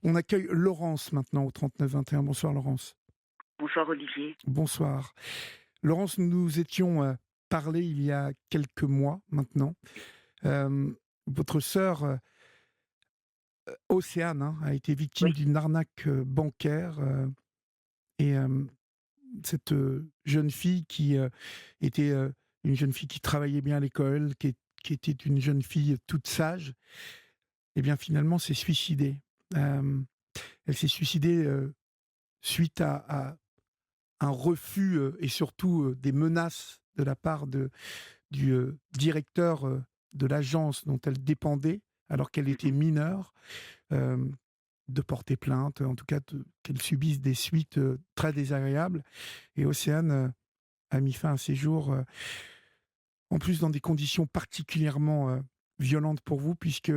On accueille Laurence maintenant au 39 21. Bonsoir Laurence. Bonsoir Olivier. Bonsoir. Laurence, nous nous étions parlé il y a quelques mois maintenant. Euh, Votre sœur, Océane, hein, a été victime Oui. d'une arnaque bancaire. Et cette jeune fille qui était une jeune fille qui travaillait bien à l'école, qui était une jeune fille toute sage, eh bien finalement s'est suicidée. Euh, Elle s'est suicidée suite à un refus et surtout des menaces de la part du directeur de l'agence dont elle dépendait, alors qu'elle était Mhm. mineure, euh, de porter plainte, en tout cas qu'elle subisse des suites très désagréables. Et Océane a mis fin à ses jours, en plus dans des conditions particulièrement violentes pour vous, puisque,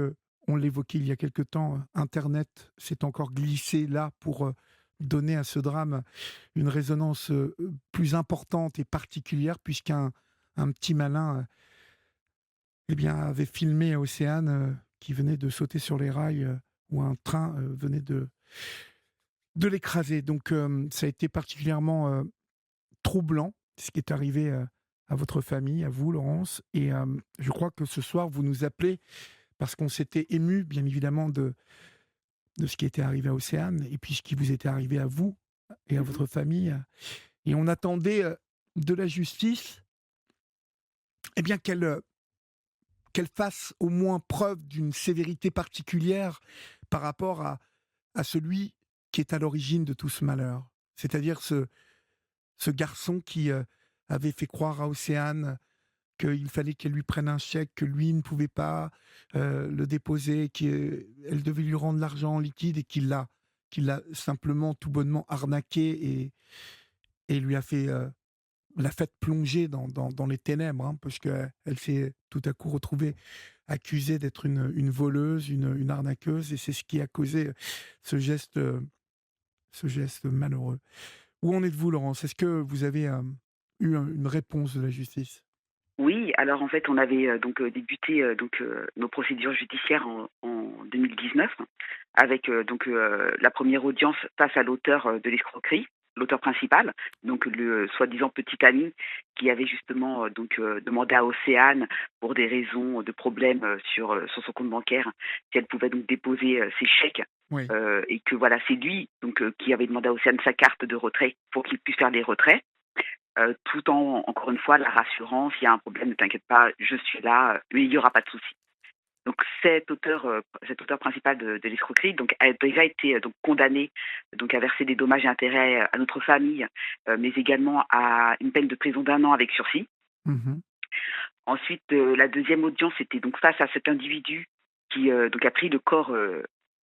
on l'évoquait il y a quelque temps, Internet s'est encore glissé là pour donner à ce drame une résonance plus importante et particulière, puisqu'un un petit malin eh bien, avait filmé Océane qui venait de sauter sur les rails où un train venait de l'écraser. Donc ça a été particulièrement troublant, ce qui est arrivé à votre famille, à vous, Laurence. Et je crois que ce soir, vous nous appelez parce qu'on s'était ému, bien évidemment, de ce qui était arrivé à Océane et puis ce qui vous était arrivé à vous et à Mhm. votre famille. Et on attendait de la justice, eh bien, qu'elle fasse au moins preuve d'une sévérité particulière par rapport à celui qui est à l'origine de tout ce malheur. C'est-à-dire ce garçon qui avait fait croire à Océane qu'il fallait qu'elle lui prenne un chèque, que lui ne pouvait pas le déposer, qu'elle devait lui rendre l'argent en liquide et qu'il l'a simplement tout bonnement arnaqué et lui a fait l'a fait plonger dans les ténèbres, hein, parce qu'elle s'est tout à coup retrouvée accusée d'être une voleuse, une arnaqueuse, et c'est ce qui a causé ce geste malheureux. Où en êtes-vous, Laurence? Est-ce que vous avez eu une réponse de la justice? Oui, alors en fait, on avait débuté nos procédures judiciaires en 2019 avec la première audience face à l'auteur de l'escroquerie, l'auteur principal, donc le soi-disant petit ami qui avait justement demandé à Océane pour des raisons de problèmes sur son compte bancaire si elle pouvait donc déposer ses chèques. Oui, Et que voilà, c'est lui qui avait demandé à Océane sa carte de retrait pour qu'il puisse faire des retraits. Tout en encore une fois, la rassurant: «S'il y a un problème, ne t'inquiète pas, je suis là, mais il y aura pas de souci». Donc cet auteur principal de l'escroquerie donc a déjà été, donc condamné, donc à verser des dommages et intérêts à notre famille, mais également à une peine de prison d'1 an avec sursis. mhm, Ensuite, la deuxième audience était donc face à cet individu qui, donc a pris le corps,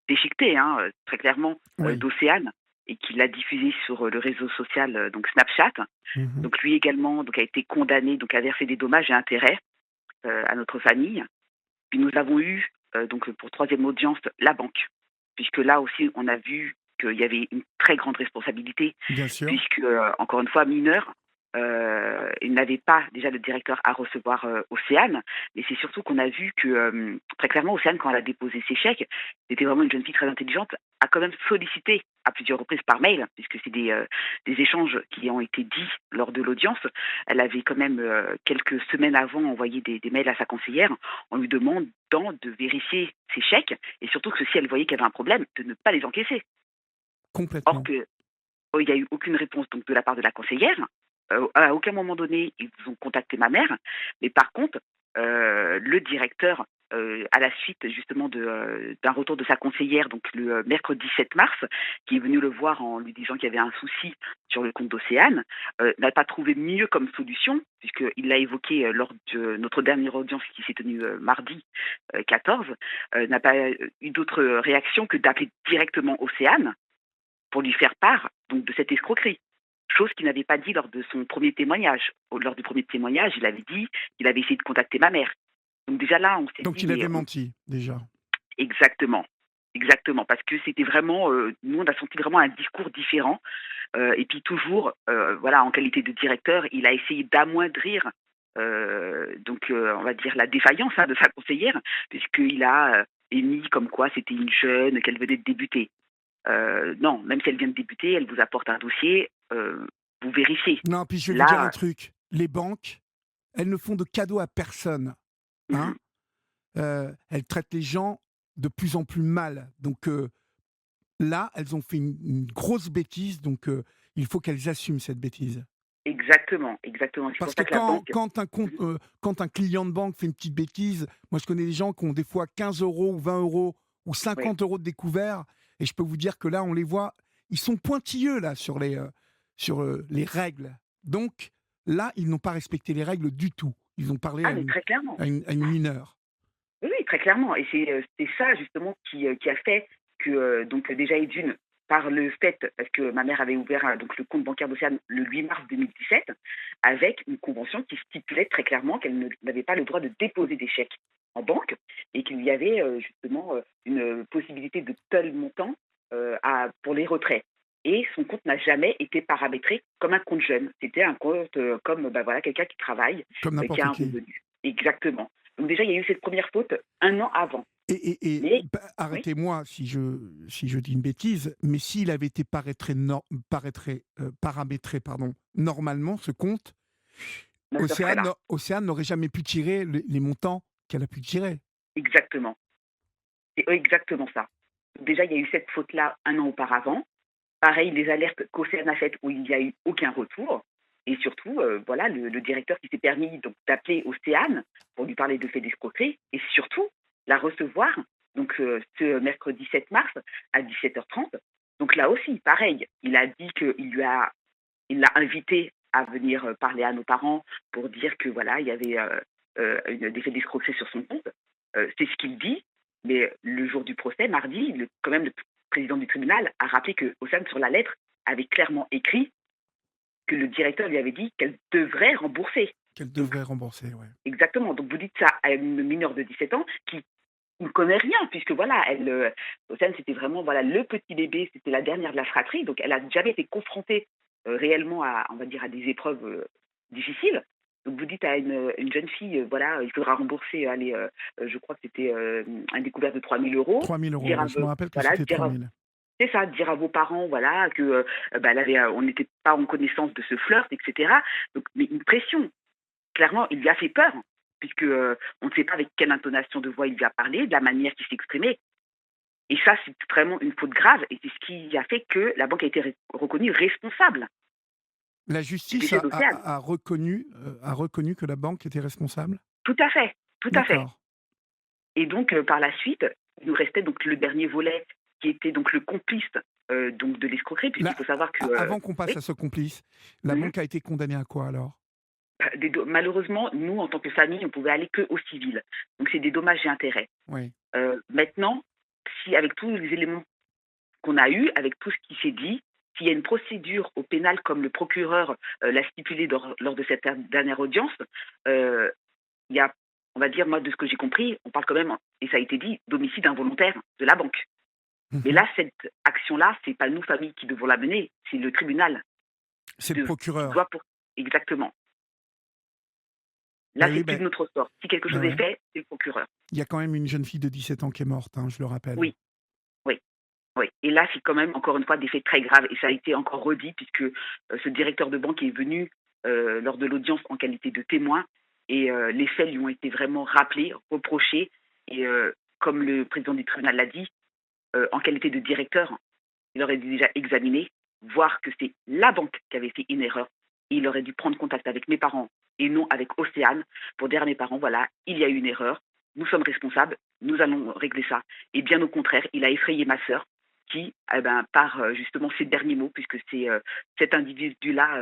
déchiqueté, hein, très clairement, oui, d'Océane et qui l'a diffusé sur, le réseau social, donc Snapchat. mhm, Donc lui également donc a été condamné donc à verser des dommages et intérêts, à notre famille. Puis nous avons eu, pour troisième audience, la banque. Puisque là aussi, on a vu qu'il y avait une très grande responsabilité bien sûr. puisque, encore une fois, mineur, il n'avait pas déjà le directeur à recevoir, Océane. Mais c'est surtout qu'on a vu que, très clairement, Océane, quand elle a déposé ses chèques, c'était vraiment une jeune fille très intelligente, a quand même sollicité à plusieurs reprises par mail, puisque c'est des échanges qui ont été dits lors de l'audience. Elle avait quand même, quelques semaines avant, envoyé des mails à sa conseillère en lui demandant de vérifier ses chèques et surtout que si elle voyait qu'il y avait un problème, de ne pas les encaisser. Or Complètement. que il n'y a eu aucune réponse donc de la part de la conseillère. À aucun moment donné, ils ont contacté ma mère. Mais par contre, le directeur, à la suite justement d'un retour de sa conseillère, donc le mercredi 7 mars, qui est venu le voir en lui disant qu'il y avait un souci sur le compte d'Océane, n'a pas trouvé mieux comme solution, puisqu'il l'a évoqué lors de notre dernière audience qui s'est tenue mardi 14, n'a pas eu d'autre réaction que d'appeler directement Océane pour lui faire part donc de cette escroquerie. Chose qu'il n'avait pas dit lors de son premier témoignage. Lors du premier témoignage, il avait dit qu'il avait essayé de contacter ma mère. Donc déjà là, on s'est Donc dit, il mais avait menti, déjà. exactement, exactement, parce que c'était vraiment, nous on a senti vraiment un discours différent. Et puis toujours, voilà, en qualité de directeur, il a essayé d'amoindrir, on va dire la défaillance hein, de sa conseillère, puisqu'il a émis comme quoi c'était une jeune, qu'elle venait de débuter. non, même si elle vient de débuter, elle vous apporte un dossier, vous vérifiez. Non, puis je vais vous dire un Là, truc. Les banques, elles ne font de cadeaux à personne. Hein. mmh Elles traitent les gens de plus en plus mal. Donc là, elles ont fait une grosse bêtise. Donc il faut qu'elles assument cette bêtise. exactement, exactement. C'est pour Parce que ça que la banque mmh quand un client de banque fait une petite bêtise, moi je connais des gens qui ont des fois 15 euros ou 20 euros ou oui, 50 euros de découvert, et je peux vous dire que là, on les voit, ils sont pointilleux là sur les règles. Donc là, ils n'ont pas respecté les règles du tout. Ils ont parlé ah mais très clairement. à une mineure. Oui, oui, très clairement et c'est ça justement qui a fait que, donc déjà et d'une, par le fait parce que ma mère avait ouvert, donc le compte bancaire d'Océane le 8 mars 2017 avec une convention qui stipulait très clairement qu'elle n'avait pas le droit de déposer des chèques en banque et qu'il y avait, justement, une possibilité de tel montant, à pour les retraits et son compte n'a jamais été paramétré comme un compte jeune. C'était un compte, comme, bah, voilà, quelqu'un qui travaille, Comme qui a n'importe un qui. revenu. Exactement. Donc déjà, il y a eu cette première faute un an avant. Mais Bah, oui, arrêtez-moi si je dis une bêtise, mais s'il avait été paramétré normalement, ce compte, ma sœur serait là. Océane n'aurait jamais pu tirer les montants qu'elle a pu tirer. Exactement. C'est exactement ça. Donc déjà, il y a eu cette faute-là un an auparavant. Pareil, les alertes qu'Océane a faites où il n'y a eu aucun retour. Et surtout, voilà, le directeur qui s'est permis donc d'appeler Océane pour lui parler de faits d'escroquerie et surtout la recevoir donc ce mercredi 7 mars à 17h30. Donc là aussi, pareil, il a dit il l'a invité à venir parler à nos parents pour dire que voilà, il y avait des faits d'escroquerie sur son compte. C'est ce qu'il dit, mais le jour du procès, mardi, quand même le président du tribunal a rappelé que Océane, sur la lettre, avait clairement écrit que le directeur lui avait dit qu'elle devrait rembourser. Qu'elle Donc, devrait rembourser, ouais. exactement. Donc, vous dites ça à une mineure de 17 ans qui ne connaît rien, puisque voilà, Océane, c'était vraiment voilà, le petit bébé, c'était la dernière de la fratrie, donc elle n'a jamais été confrontée réellement à, on va dire, à des épreuves difficiles. Donc vous dites à une jeune fille, voilà, il faudra rembourser, allez, je crois que c'était un découvert de 3 000 euros, 3 000 euros, dire à, ouais, je me rappelle que voilà, c'était 3 000. c'est ça, dire à vos parents, voilà, que bah, on n'était pas en connaissance de ce flirt, etc. Donc, mais une pression clairement, il lui a fait peur, puisque on ne sait pas avec quelle intonation de voix il lui a parlé, de la manière qu'il s'exprimait. Et ça, c'est vraiment une faute grave, et c'est ce qui a fait que la banque a été reconnue responsable La du justice décès d'Océane. a reconnu que la banque était responsable? Tout à fait, tout à fait. D'accord. Et donc, par la suite, il nous restait donc le dernier volet, qui était donc le complice donc de l'escroquerie, Là, puisqu'il faut savoir que... avant qu'on passe oui, à ce complice, la mhm. banque a été condamnée à quoi alors? Malheureusement, nous, en tant que famille, on pouvait aller qu'au civil. Donc, c'est des dommages et intérêts. Oui. Maintenant, si avec tous les éléments qu'on a eus, avec tout ce qui s'est dit, s'il y a une procédure au pénal comme le procureur l'a stipulé lors de cette dernière audience, euh, il y a, on va dire, moi, de ce que j'ai compris, on parle quand même, et ça a été dit, d'homicide involontaire de la banque. Mais Mhm. là, cette action-là, c'est pas nous, famille, qui devons la mener, c'est le tribunal C'est le qui procureur. doit pour... Exactement. Là, Ben c'est oui, plus ben, de notre sort. Si quelque chose est ouais. fait, c'est le procureur. Il y a quand même une jeune fille de 17 ans qui est morte, hein, je le rappelle. Oui, oui. Oui, et là, c'est quand même, encore une fois, des faits très graves. Et ça a été encore redit, puisque ce directeur de banque est venu lors de l'audience en qualité de témoin. Et les faits lui ont été vraiment rappelés, reprochés. Et comme le président du tribunal l'a dit, en qualité de directeur, il aurait dû déjà examiner, voir que c'est la banque qui avait fait une erreur. Et il aurait dû prendre contact avec mes parents et non avec Océane pour dire à mes parents, voilà, il y a eu une erreur, nous sommes responsables, nous allons régler ça. Et bien au contraire, il a effrayé ma sœur qui, eh ben, par justement ces derniers mots, puisque c'est cet individu-là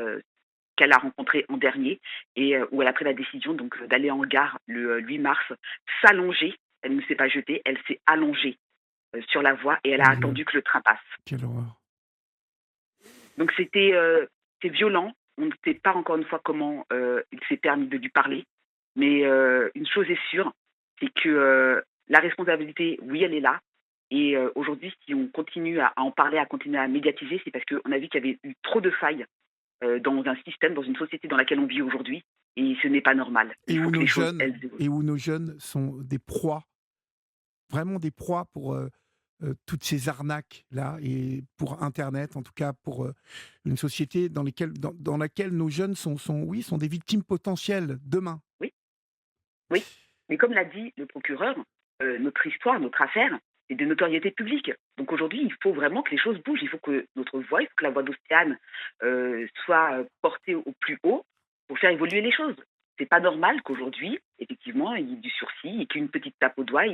qu'elle a rencontré en dernier et où elle a pris la décision donc d'aller en gare le 8 mars, s'allonger. Elle ne s'est pas jetée, elle s'est allongée sur la voie et elle a Mon Dieu, attendu que le train passe. quelle horreur. Donc c'est violent. On ne sait pas encore une fois comment il s'est permis de lui parler, mais une chose est sûre, c'est que la responsabilité, oui, elle est là. Et aujourd'hui, si on continue à en parler, à continuer à médiatiser, c'est parce qu'on a vu qu'il y avait eu trop de failles dans un système, dans une société dans laquelle on vit aujourd'hui, et ce n'est pas normal. Il faut que les choses, elles évoluent. Et où nos jeunes sont des proies, vraiment des proies toutes ces arnaques-là et pour internet, en tout cas pour, une société dans laquelle nos jeunes oui, sont des victimes potentielles demain. Oui, oui. Mais comme l'a dit le procureur, notre histoire, notre affaire, c'est de notoriété publique. Donc aujourd'hui, il faut vraiment que les choses bougent. Il faut que notre voix, il faut que la voix d'Océane soit portée au plus haut pour faire évoluer les choses. C'est pas normal qu'aujourd'hui, effectivement, il y ait du sursis et qu'une petite tape au doigt.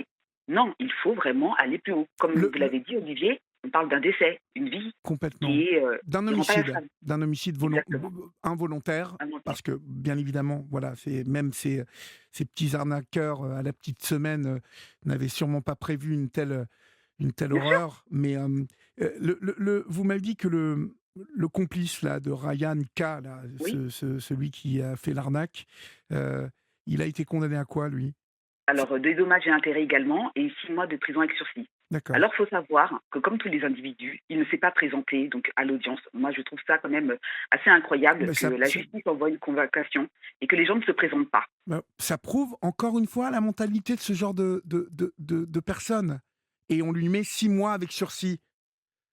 Non, il faut vraiment aller plus haut. Comme Le vous l'avez dit, Olivier, on parle d'un décès, une vie Complètement. D'un qui rend pas la homicide, femme. d'un homicide Exactement. involontaire, Un menteur. parce que, bien évidemment, voilà, c'est même ces petits arnaqueurs, à la petite semaine, n'avaient sûrement pas prévu une telle Bien sûr. horreur. Mais, vous m'avez dit que le complice là de Ryan K là, Oui. celui qui a fait l'arnaque, heu, il a été condamné à quoi lui? C'est Alors, des dommages et intérêts également et 6 mois de prison avec sursis. D'accord. Alors, il faut savoir que comme tous les individus, il ne s'est pas présenté donc à l'audience. Moi, je trouve ça quand même, assez incroyable Mais que la justice envoie une convocation et que les gens ne se présentent pas. ça prouve encore une fois la mentalité de ce genre de personnes et on lui met 6 mois avec sursis.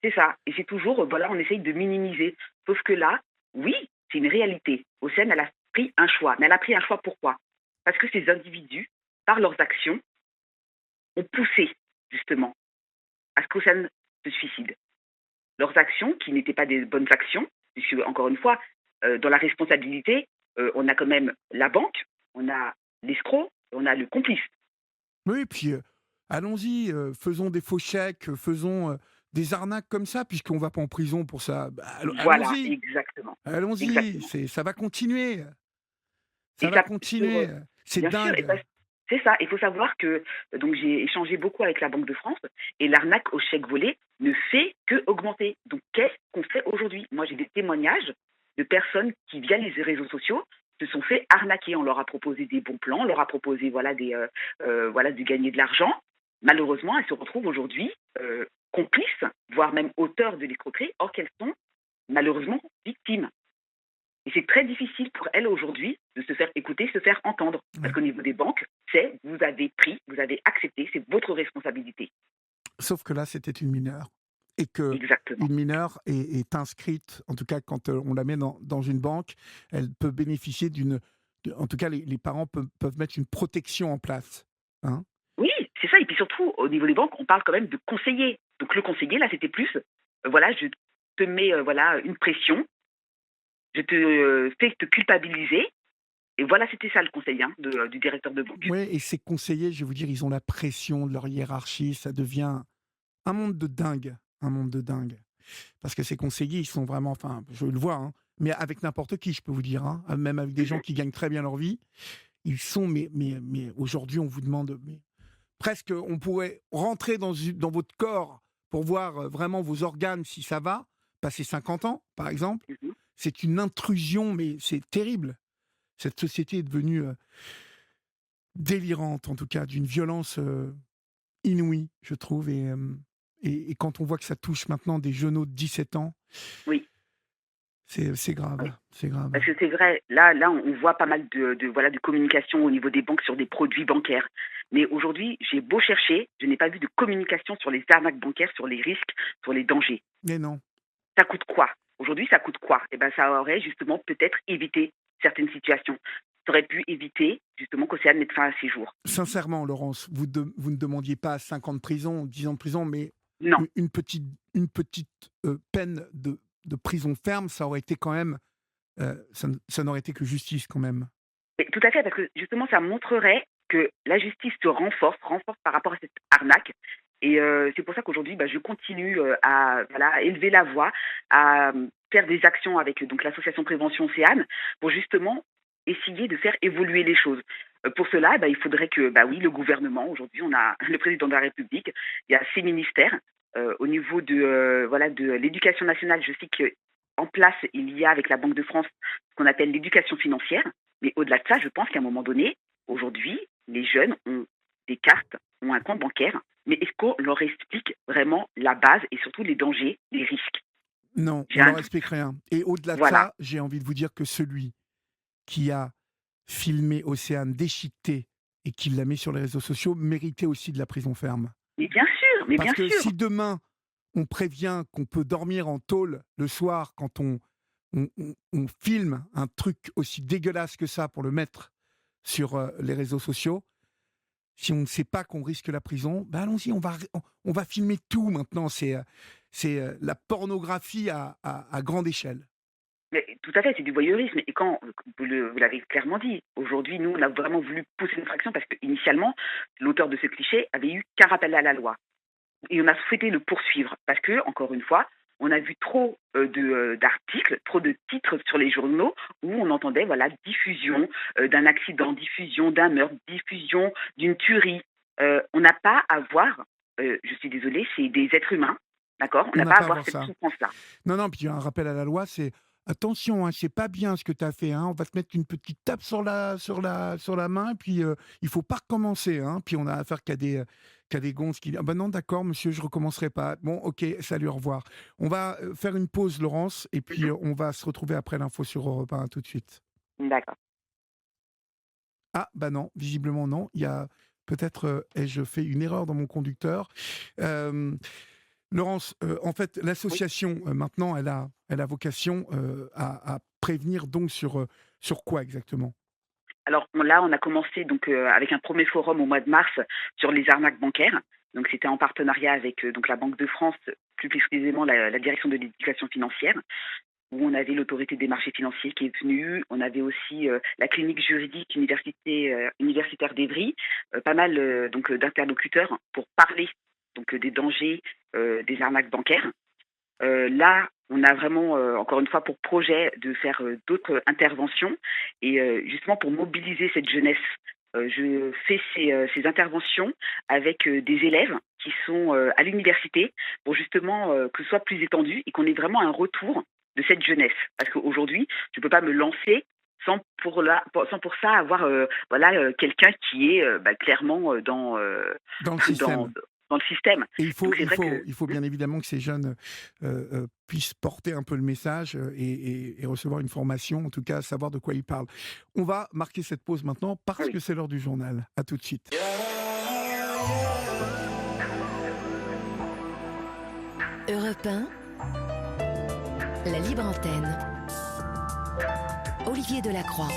C'est ça et c'est toujours, voilà, on essaye de minimiser. Sauf que là, oui, c'est une réalité. Océane, elle a pris un choix. Mais elle a pris un choix pourquoi? Parce que ces individus, par leurs actions, ont poussé justement à ce qu'Océane se suicide. Leurs actions, qui n'étaient pas des bonnes actions, puisque, encore une fois, dans la responsabilité, on a quand même la banque, on a l'escroc, on a le complice. Oui, puis, allons-y, faisons des faux chèques, faisons, des arnaques comme ça puisqu'on va pas en prison pour ça. Bah, Voilà, allons-y, exactement. allons-y, Exactement. ça va continuer, ça Et va ça, sur, continuer, c'est bien sûr, et dingue. c'est ça. Il faut savoir que donc j'ai échangé beaucoup avec la Banque de France et l'arnaque au chèque volé ne fait que augmenter. Donc qu'est-ce qu'on fait aujourd'hui? Moi, j'ai des témoignages de personnes qui, via les réseaux sociaux, se sont fait arnaquer. On leur a proposé des bons plans, on leur a proposé voilà voilà de gagner de l'argent. Malheureusement, elles se retrouvent aujourd'hui complices, voire même auteurs de l'escroquerie, or qu'elles sont malheureusement victimes. Et c'est très difficile pour elles aujourd'hui de se faire écouter, se faire entendre. Parce Ouais. qu'au niveau des banques, c'est vous avez pris, vous avez accepté, c'est votre responsabilité. Sauf que là, c'était une mineure et que Exactement. une mineure est inscrite, en tout cas quand, on la met dans une banque, elle peut bénéficier en tout cas les parents peuvent mettre une protection en place, hein? Oui, c'est ça. Et puis surtout, au niveau des banques, on parle quand même de conseiller. Donc le conseiller, là, c'était plus, voilà, je te mets voilà, une pression, je te fais te culpabiliser. Et voilà, c'était ça le conseil du directeur de banque. Ouais, et ces conseillers, je vais vous dire, ils ont la pression de leur hiérarchie, ça devient un monde de dingue, un monde de dingue. Parce que ces conseillers, ils sont vraiment, enfin, je le vois, hein, mais avec n'importe qui, je peux vous dire, hein, même avec des gens Mhm. qui gagnent très bien leur vie, ils sont, mais aujourd'hui, on vous demande, mais presque, on pourrait rentrer dans votre corps pour voir vraiment vos organes si ça va, passer 50 ans, par exemple. Mhm. C'est une intrusion, mais c'est terrible. Cette société est devenue délirante, en tout cas, d'une violence inouïe, je trouve. Et quand on voit que ça touche maintenant des jeunes de 17 ans, Oui. c'est grave, Oui. c'est grave. Parce que c'est vrai, là, on voit pas mal voilà, de communication au niveau des banques sur des produits bancaires. Mais aujourd'hui, j'ai beau chercher, je n'ai pas vu de communication sur les arnaques bancaires, sur les risques, sur les dangers. Mais non, Ça coûte quoi? Aujourd'hui, ça coûte quoi? Eh ben, ça aurait justement peut-être évité certaines situations. Ça aurait pu éviter justement qu'Océane mette fin à ses jours. sincèrement, Laurence, vous ne demandiez pas 5 ans de prison, 10 ans de prison, mais Non. une petite peine de prison ferme, ça aurait été quand même, ça n'aurait été que justice quand même. Et tout à fait, parce que justement, ça montrerait que la justice se renforce par rapport à cette arnaque. Et c'est pour ça qu'aujourd'hui, bah, je continue à, voilà, à élever la voix, à faire des actions avec donc l'association Prévention Océane pour justement essayer de faire évoluer les choses. Pour cela, bah, il faudrait que, bah oui, le gouvernement, aujourd'hui, on a le président de la République, il y a 6 ministères. Au niveau de, voilà, de l'éducation nationale, je sais qu'en place, il y a avec la Banque de France ce qu'on appelle l'éducation financière. Mais au-delà de ça, je pense qu'à un moment donné, aujourd'hui, les jeunes ont des cartes, ont un compte bancaire, mais est-ce qu'on leur explique vraiment la base et surtout les dangers, les risques? Non, J'ai on un leur doute. explique rien. Et au-delà de Voilà. ça, j'ai envie de vous dire que celui qui a filmé Océane déchiquetée et qui l'a mis sur les réseaux sociaux méritait aussi de la prison ferme. Mais bien sûr, mais Parce bien que sûr. si demain, on prévient qu'on peut dormir en tôle le soir quand on filme un truc aussi dégueulasse que ça pour le mettre sur les réseaux sociaux, si on ne sait pas qu'on risque la prison, ben allons-y, on va filmer tout maintenant. C'est la pornographie à grande échelle. Mais tout à fait, c'est du voyeurisme. Et quand, vous l'avez clairement dit, aujourd'hui, nous, on a vraiment voulu pousser une fraction parce qu'initialement, l'auteur de ce cliché avait eu qu'un rappel à la loi. Et on a souhaité le poursuivre parce que, encore une fois, on a vu trop d'articles, trop de titres sur les journaux où on entendait voilà diffusion d'un accident, diffusion d'un meurtre, diffusion d'une tuerie. On n'a pas à voir, je suis désolée, c'est des êtres humains, d'accord. On On n'a n'a pas à pas à voir voir cette ça. souffrance-là. Non, non, puis il y a un rappel à la loi, c'est attention, hein, c'est pas bien ce que tu as fait, hein, on va te mettre une petite tape sur la main, et puis il faut pas recommencer. Hein, puis on a affaire qu'à des gonzes qui disent ah ben non, d'accord, monsieur, je recommencerai pas. Bon, ok, salut, au revoir. On va faire une pause, Laurence, et puis Mhm. on va se retrouver après l'info sur Europe 1 tout de suite. D'accord. Ah, bah non, visiblement non. Il y a peut-être ai-je fait une erreur dans mon conducteur. Euh, Laurence, en fait, Oui. l'association, maintenant, elle a vocation à prévenir donc sur quoi exactement? Alors là, on a commencé donc avec un premier forum au mois de mars sur les arnaques bancaires. Donc c'était en partenariat avec donc la Banque de France, plus précisément la direction de l'éducation financière, où on avait l'autorité des marchés financiers qui est venue. On avait aussi la clinique juridique universitaire d'Evry, pas mal donc d'interlocuteurs pour parler donc des dangers des arnaques bancaires. Là, on a vraiment, encore une fois, pour projet de faire d'autres interventions et justement pour mobiliser cette jeunesse. Je fais ces interventions avec des élèves qui sont à l'université pour justement que ce soit plus étendu et qu'on ait vraiment un retour de cette jeunesse. Parce qu'aujourd'hui, je ne peux pas me lancer sans pour ça avoir voilà, quelqu'un qui est clairement Dans le dans, système. dans le système. Et Donc c'est vrai que... il faut bien évidemment que ces jeunes puissent porter un peu le message et recevoir une formation, en tout cas savoir de quoi ils parlent. On va marquer cette pause maintenant parce Oui. que c'est l'heure du journal. À tout de suite. Europe 1, la libre antenne. Olivier Delacroix.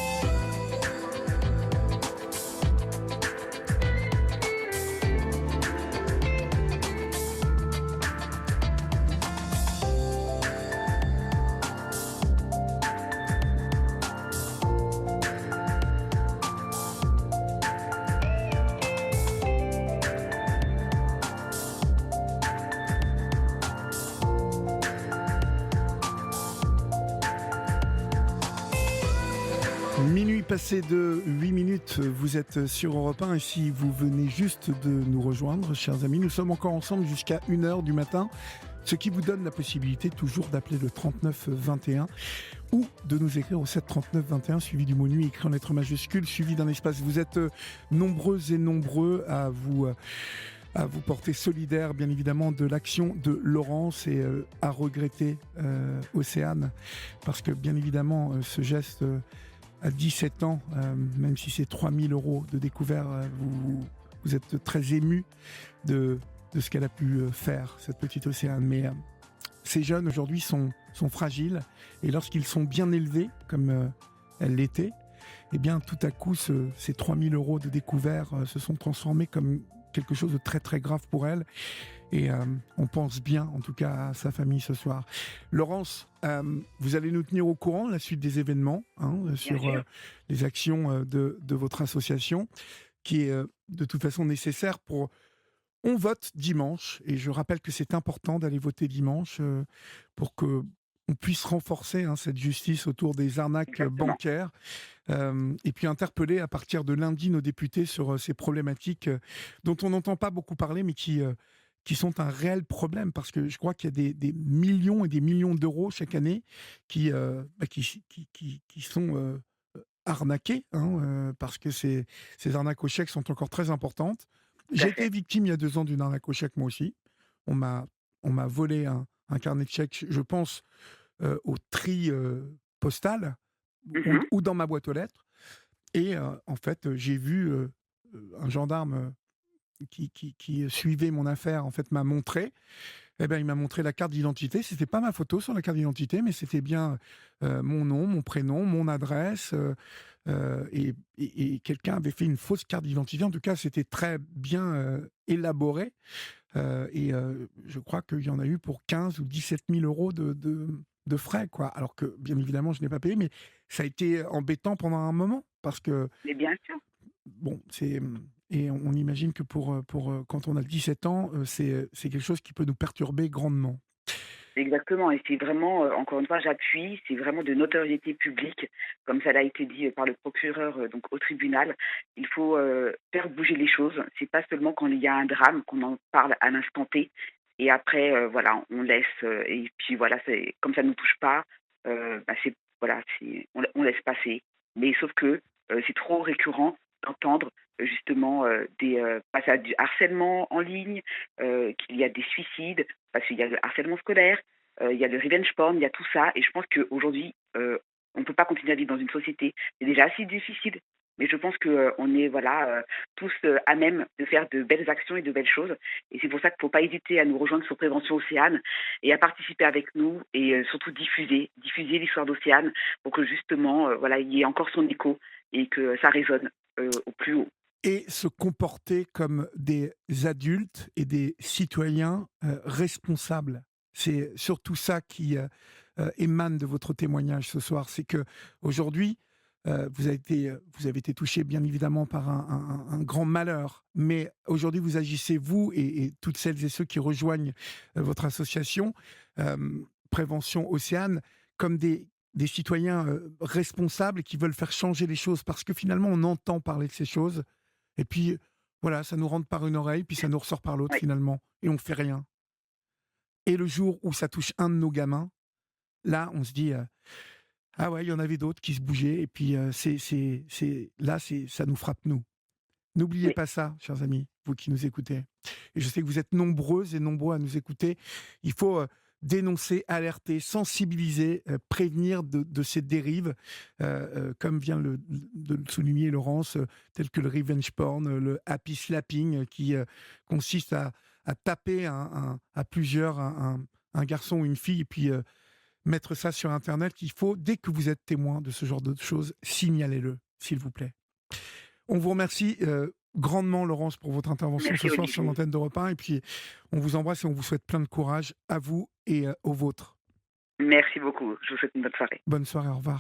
Minuit passé de 8 minutes, vous êtes sur Europe 1 et si vous venez juste de nous rejoindre, chers amis, nous sommes encore ensemble jusqu'à 1h du matin, ce qui vous donne la possibilité toujours d'appeler le 39 21 ou de nous écrire au 7 39 21 suivi du mot nuit écrit en lettres majuscules, suivi d'un espace. Vous êtes nombreux et nombreux à vous porter solidaire, bien évidemment, de l'action de Laurence et à regretter Océane, parce que, bien évidemment, ce geste à 17 ans, même si c'est 3 000 € de découvert, vous êtes très ému de ce qu'elle a pu faire, cette petite Océane. Mais ces jeunes, aujourd'hui, sont fragiles, et lorsqu'ils sont bien élevés, comme elle l'était, eh bien, tout à coup, ces 3 000 € de découvert se sont transformés comme quelque chose de très très grave pour elle. Et on pense bien, en tout cas, à sa famille ce soir. Laurence, vous allez nous tenir au courant de la suite des événements Bien sur sûr. les actions de votre association, qui est de toute façon nécessaire pour... On vote dimanche, et je rappelle que c'est important d'aller voter dimanche pour que on puisse renforcer cette justice autour des arnaques Exactement. bancaires, et puis interpeller à partir de lundi nos députés sur ces problématiques dont on n'entend pas beaucoup parler, mais qui sont un réel problème, parce que je crois qu'il y a des millions et des millions d'euros chaque année qui sont arnaqués, parce que ces arnaques au chèque sont encore très importantes. Tout à J'ai été fait. victime il y a 2 ans d'une arnaque au chèque, moi aussi. On m'a, on m'a volé un carnet de chèques, je pense, au tri postal Mhm. ou dans ma boîte aux lettres. Et en fait, j'ai vu un gendarme qui suivait mon affaire, en fait, m'a montré. Eh ben, il m'a montré la carte d'identité. C'était pas ma photo sur la carte d'identité, mais c'était bien mon nom, mon prénom, mon adresse. Et quelqu'un avait fait une fausse carte d'identité. En tout cas, c'était très bien élaboré. Je crois qu'il y en a eu pour 15 ou 17 000 euros de frais, quoi. Alors que, bien évidemment, je n'ai pas payé, mais ça a été embêtant pendant un moment parce que, Mais bien sûr. bon, et on imagine que quand on a 17 ans, c'est quelque chose qui peut nous perturber grandement. Exactement, et c'est vraiment, encore une fois, j'appuie, c'est vraiment de notoriété publique, comme ça l'a été dit par le procureur donc au tribunal. Il faut faire bouger les choses. C'est pas seulement quand il y a un drame qu'on en parle à l'instant T, et après, voilà, on laisse, et puis voilà, c'est comme ça ne nous touche pas, c'est voilà, on laisse passer. Mais sauf que c'est trop récurrent d'entendre justement des passages du harcèlement en ligne, qu'il y a des suicides, parce qu'il y a le harcèlement scolaire, il y a le revenge porn, il y a tout ça. Et je pense qu'aujourd'hui, on ne peut pas continuer à vivre dans une société. C'est déjà assez difficile. Mais je pense qu'on est voilà, tous à même de faire de belles actions et de belles choses. Et c'est pour ça qu'il ne faut pas hésiter à nous rejoindre sur Prévention Océane et à participer avec nous et surtout diffuser l'histoire d'Océane pour que justement, voilà, il y ait encore son écho et que ça résonne au plus haut. Et se comporter comme des adultes et des citoyens responsables. C'est surtout ça qui émane de votre témoignage ce soir. C'est que aujourd'hui, vous avez été touché bien évidemment par un grand malheur, mais aujourd'hui vous agissez, vous et toutes celles et ceux qui rejoignent votre association euh, Prévention Océane, comme des citoyens responsables qui veulent faire changer les choses, parce que finalement on entend parler de ces choses, et puis voilà, ça nous rentre par une oreille, puis ça nous ressort par l'autre Oui, finalement, et on fait rien. Et le jour où ça touche un de nos gamins, là on se dit ah ouais, il y en avait d'autres qui se bougeaient, et puis ça nous frappe, nous. N'oubliez oui. pas ça, chers amis, vous qui nous écoutez. Et je sais que vous êtes nombreuses et nombreux à nous écouter. Il faut dénoncer, alerter, sensibiliser, prévenir de ces dérives, comme vient de le souligner Laurence, telles que le revenge porn, le happy slapping, qui consiste à taper à plusieurs un garçon ou une fille, et puis mettre ça sur Internet. Qu'il faut, dès que vous êtes témoin de ce genre de choses, signalez-le, s'il vous plaît. On vous remercie grandement, Laurence, pour votre intervention ce Merci soir sur Olivier. l'antenne d'Europe 1. Et puis, on vous embrasse et on vous souhaite plein de courage à vous et aux vôtres. Merci beaucoup. Je vous souhaite une bonne soirée. Bonne soirée, au revoir.